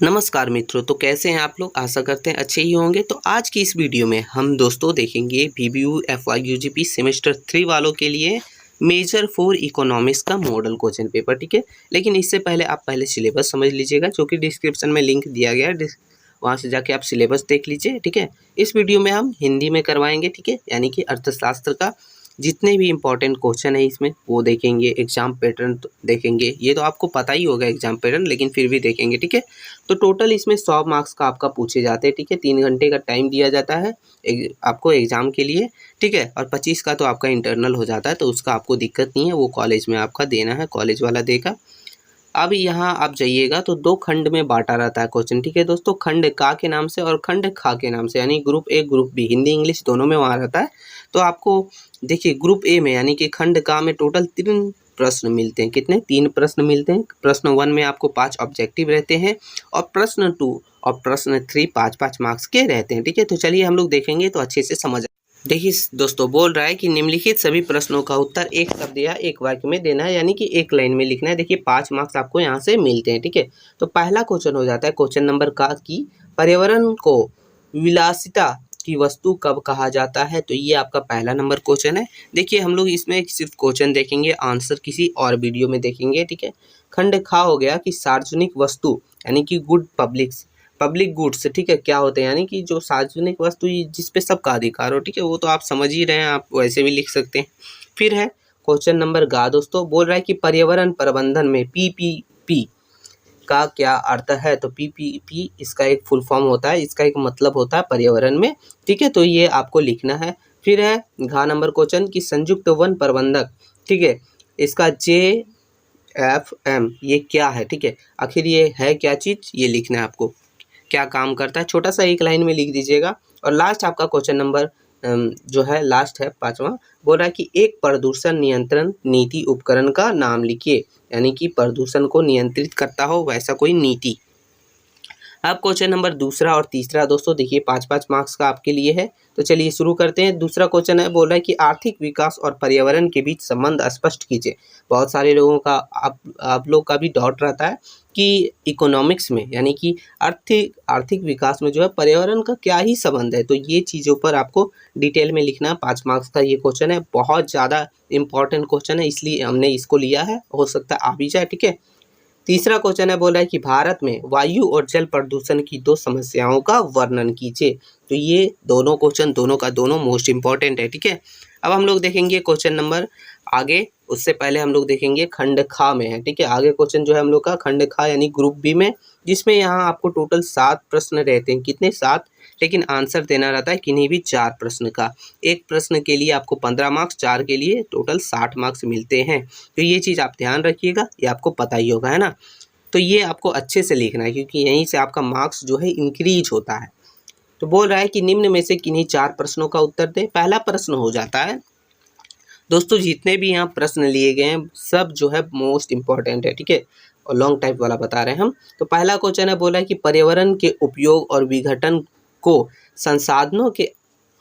नमस्कार मित्रों, तो कैसे हैं आप लोग। आशा करते हैं अच्छे ही होंगे। तो आज की इस वीडियो में हम दोस्तों देखेंगे VBU FY UGP सेमेस्टर 3 वालों के लिए मेजर फॉर इकोनॉमिक्स का मॉडल क्वेश्चन पेपर। ठीक है, लेकिन इससे पहले आप पहले सिलेबस समझ लीजिएगा, जो कि डिस्क्रिप्शन में लिंक दिया गया है। वहाँ से जाके आप सिलेबस देख लीजिए। ठीक है, इस वीडियो में हम हिंदी में करवाएंगे। ठीक है, यानी कि अर्थशास्त्र का जितने भी इम्पोर्टेंट क्वेश्चन है इसमें वो देखेंगे। एग्जाम पैटर्न देखेंगे, ये तो आपको पता ही होगा एग्जाम पैटर्न, लेकिन फिर भी देखेंगे। ठीक है, तो टोटल इसमें 100 मार्क्स का आपका पूछे जाते हैं। ठीक है, 3 घंटे का टाइम दिया जाता है आपको एग्जाम के लिए। ठीक है, और 25 का तो आपका इंटरनल हो जाता है, तो उसका आपको दिक्कत नहीं है, वो कॉलेज में आपका देना है, कॉलेज वाला देगा। अब यहाँ आप जाइएगा तो 2 खंड में बांटा रहता है क्वेश्चन। ठीक है दोस्तों, खंड का के नाम से और खंड खा के नाम से, यानी group A group B, Hindi English दोनों में वहाँ रहता है। तो आपको देखिए ग्रुप ए में यानी कि खंड का में टोटल 3 प्रश्न मिलते हैं। कितने? 3 प्रश्न मिलते हैं। प्रश्न 1 में आपको 5 ऑब्जेक्टिव रहते हैं और प्रश्न 2 और प्रश्न 3 5-5 मार्क्स के रहते हैं। ठीक है, तो चलिए हम लोग देखेंगे तो अच्छे से समझ। देखिए दोस्तों, बोल रहा है कि निम्नलिखित सभी प्रश्नों का उत्तर एक शब्द या एक वाक्य में देना है, यानी कि एक लाइन में लिखना है। देखिए 5 मार्क्स आपको यहाँ से मिलते हैं। ठीक है, तो पहला क्वेश्चन हो जाता है क्वेश्चन नंबर का कि पर्यावरण को विलासिता की वस्तु कब कहा जाता है। तो ये आपका पहला नंबर क्वेश्चन है। देखिए हम लोग इसमें सिर्फ क्वेश्चन देखेंगे, आंसर किसी और वीडियो में देखेंगे। ठीक है, खंड खा हो गया कि सार्वजनिक वस्तु यानी कि पब्लिक गुड्स। ठीक है, क्या होते हैं? यानी कि जो सार्वजनिक वस्तु जिस पे सबका अधिकार हो। ठीक है, वो तो आप समझ ही रहे हैं, आप वैसे भी लिख सकते हैं। फिर है क्वेश्चन नंबर गा दोस्तों, बोल रहा है कि पर्यावरण प्रबंधन में PPP का क्या अर्थ है। तो PPP इसका एक फुल फॉर्म होता है, इसका एक मतलब होता है पर्यावरण में। ठीक है, तो ये आपको लिखना है। फिर है घ नंबर क्वेश्चन की संयुक्त वन प्रबंधक। ठीक है, इसका JFM ये क्या है। ठीक है, आखिर ये है क्या चीज़, ये लिखना है आपको, क्या काम करता है, छोटा सा एक लाइन में लिख दीजिएगा। और लास्ट आपका क्वेश्चन नंबर जो है लास्ट है 5वां, बोल रहा है कि एक प्रदूषण नियंत्रण नीति उपकरण का नाम लिखिए, यानी कि प्रदूषण को नियंत्रित करता हो वैसा कोई नीति। अब क्वेश्चन नंबर दूसरा और तीसरा दोस्तों देखिए 5-5 मार्क्स का आपके लिए है। तो चलिए शुरू करते हैं। दूसरा क्वेश्चन है, बोल रहा है कि आर्थिक विकास और पर्यावरण के बीच संबंध स्पष्ट कीजिए। बहुत सारे लोगों का आप लोग का भी डाउट रहता है कि इकोनॉमिक्स में यानी कि आर्थिक विकास में जो है पर्यावरण का क्या ही संबंध है। तो ये चीज़ों पर आपको डिटेल में लिखना है। 5 मार्क्स का ये क्वेश्चन है, बहुत ज़्यादा इंपॉर्टेंट क्वेश्चन है, इसलिए हमने इसको लिया है, हो सकता है आ भी जाए। ठीक है, तीसरा क्वेश्चन है, बोला है कि भारत में वायु और जल प्रदूषण की 2 समस्याओं का वर्णन कीजिए। तो ये दोनों क्वेश्चन दोनों का दोनों मोस्ट इंपॉर्टेंट है। ठीक है, अब हम लोग देखेंगे क्वेश्चन नंबर आगे, उससे पहले हम लोग देखेंगे खंड खा में है। ठीक है, आगे क्वेश्चन जो है हम लोग का खंड खा यानी ग्रुप बी में, जिसमें यहाँ आपको टोटल 7 प्रश्न रहते हैं। कितने? 7, लेकिन आंसर देना रहता है किन्हीं भी 4 प्रश्न का। एक प्रश्न के लिए आपको 15 मार्क्स, 4 के लिए टोटल 60 मार्क्स मिलते हैं। तो ये चीज़ आप ध्यान रखिएगा, ये आपको पता ही होगा, है ना। तो ये आपको अच्छे से लिखना है, क्योंकि यहीं से आपका मार्क्स जो है इंक्रीज होता है। तो बोल रहा है कि निम्न में से किन्हीं 4 प्रश्नों का उत्तर दें। पहला प्रश्न हो जाता है दोस्तों, जितने भी यहाँ प्रश्न लिए गए हैं सब जो है मोस्ट इंपॉर्टेंट है। ठीक है, और लॉन्ग टाइप वाला बता रहे हैं हम। तो पहला क्वेश्चन है, बोला है कि पर्यावरण के उपयोग और विघटन को संसाधनों के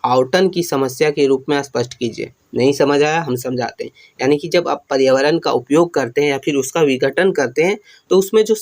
आवंटन की समस्या के रूप में स्पष्ट कीजिए। नहीं समझ आया, हम समझाते हैं। यानी कि जब आप पर्यावरण का उपयोग करते हैं या फिर उसका विघटन करते हैं, तो उसमें जो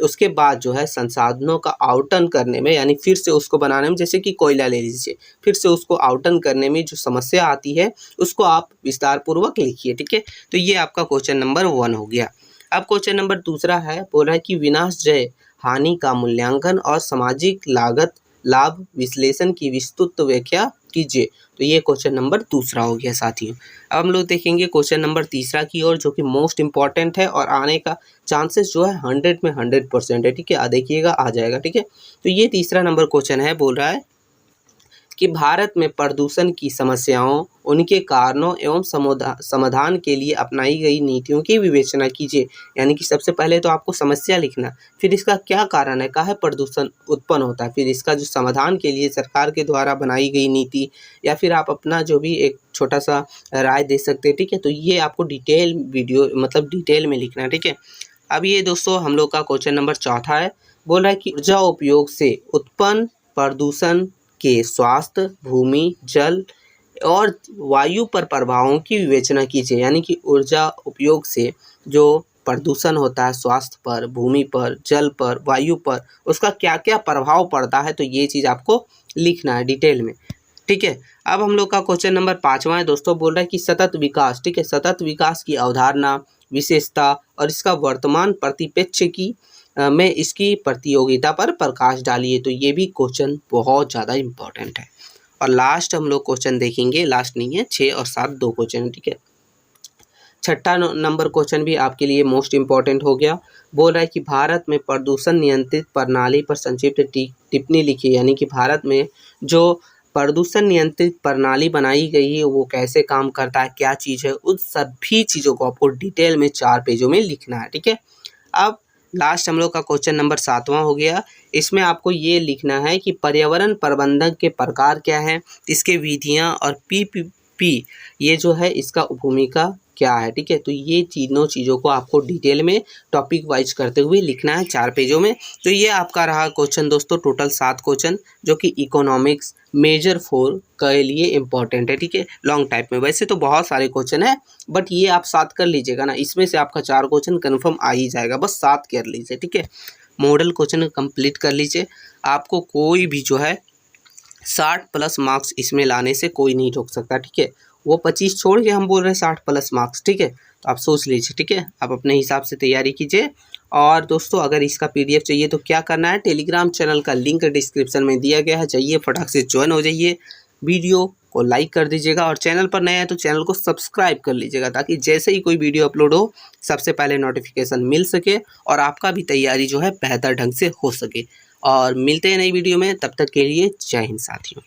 उसके बाद जो है संसाधनों का आवंटन करने में, यानी फिर से उसको बनाने में, जैसे कि कोयला ले लीजिए, फिर से उसको आवंटन करने में जो समस्या आती है उसको आप विस्तार पूर्वक लिखिए। ठीक है, तो ये आपका क्वेश्चन नंबर 1 हो गया। अब क्वेश्चन नंबर दूसरा है, बोल रहा है कि विनाशजय हानि का मूल्यांकन और सामाजिक लागत लाभ विश्लेषण की विस्तृत व्याख्या कीजिए। तो ये क्वेश्चन नंबर दूसरा हो गया साथियों। अब हम लोग देखेंगे क्वेश्चन नंबर तीसरा की ओर, जो कि मोस्ट इंपॉर्टेंट है और आने का चांसेस जो है 100 में 100% है। ठीक है, देखिएगा आ जाएगा। ठीक है, तो ये तीसरा नंबर क्वेश्चन है, बोल रहा है कि भारत में प्रदूषण की समस्याओं, उनके कारणों एवं समाधान के लिए अपनाई गई नीतियों की विवेचना कीजिए। यानी कि सबसे पहले तो आपको समस्या लिखना, फिर इसका क्या कारण है, काहे प्रदूषण उत्पन्न होता है, फिर इसका जो समाधान के लिए सरकार के द्वारा बनाई गई नीति, या फिर आप अपना जो भी एक छोटा सा राय दे सकते हैं। ठीक है, तो ये आपको डिटेल वीडियो मतलब डिटेल में लिखना है। ठीक है, अब ये दोस्तों हम लोग का क्वेश्चन नंबर चौथा है, बोल रहा है कि ऊर्जा उपयोग से उत्पन्न प्रदूषण के स्वास्थ्य, भूमि, जल और वायु पर प्रभावों की विवेचना कीजिए। यानी कि ऊर्जा उपयोग से जो प्रदूषण होता है स्वास्थ्य पर, भूमि पर, जल पर, वायु पर, उसका क्या क्या प्रभाव पड़ता है, तो ये चीज़ आपको लिखना है डिटेल में। ठीक है, अब हम लोग का क्वेश्चन नंबर 5वां है दोस्तों, बोल रहा है कि सतत विकास, ठीक है, सतत विकास की अवधारणा, विशेषता और इसका वर्तमान परिप्रेक्ष्य की में इसकी प्रतियोगिता पर प्रकाश डालिए। तो ये भी क्वेश्चन बहुत ज़्यादा इम्पोर्टेंट है। और लास्ट हम लोग क्वेश्चन देखेंगे, लास्ट नहीं है, 6 और 7 दो क्वेश्चन है। ठीक है, छठा नंबर क्वेश्चन भी आपके लिए मोस्ट इम्पॉर्टेंट हो गया। बोल रहा है कि भारत में प्रदूषण नियंत्रित प्रणाली पर संक्षिप्त टिप्पणी लिखिए, यानी कि भारत में जो प्रदूषण नियंत्रित प्रणाली बनाई गई है वो कैसे काम करता है, क्या चीज़ है, उन सभी चीज़ों को आपको डिटेल में 4 पेजों में लिखना है। ठीक है, अब लास्ट हम लोग का क्वेश्चन नंबर 7वां हो गया। इसमें आपको ये लिखना है कि पर्यावरण प्रबंधन के प्रकार क्या हैं, इसके विधियां और पीपीपी ये जो है इसका भूमिका क्या है। ठीक है, तो ये तीनों चीज़ों को आपको डिटेल में टॉपिक वाइज करते हुए लिखना है 4 पेजों में। तो ये आपका रहा क्वेश्चन दोस्तों, टोटल 7 क्वेश्चन जो कि इकोनॉमिक्स मेजर 4 के लिए इम्पॉर्टेंट है। ठीक है, लॉन्ग टाइप में वैसे तो बहुत सारे क्वेश्चन है, बट ये आप 7 कर लीजिएगा ना, इसमें से आपका 4 क्वेश्चन कन्फर्म आ ही जाएगा, बस 7 कर लीजिए। ठीक है, मॉडल क्वेश्चन कंप्लीट कर लीजिए, आपको कोई भी जो है 60+ मार्क्स इसमें लाने से कोई नहीं रोक सकता। ठीक है, वो 25 छोड़ के हम बोल रहे हैं 60+ मार्क्स। ठीक है, तो आप सोच लीजिए। ठीक है, आप अपने हिसाब से तैयारी कीजिए। और दोस्तों अगर इसका PDF चाहिए तो क्या करना है, टेलीग्राम चैनल का लिंक डिस्क्रिप्शन में दिया गया है, जाइए फटाक से ज्वाइन हो जाइए, वीडियो को लाइक कर दीजिएगा और चैनल पर नया है तो चैनल को सब्सक्राइब कर लीजिएगा, ताकि जैसे ही कोई वीडियो अपलोड हो सबसे पहले नोटिफिकेशन मिल सके और आपका भी तैयारी जो है बेहतर ढंग से हो सके। और मिलते हैं नई वीडियो में, तब तक के लिए जय हिंद साथियों।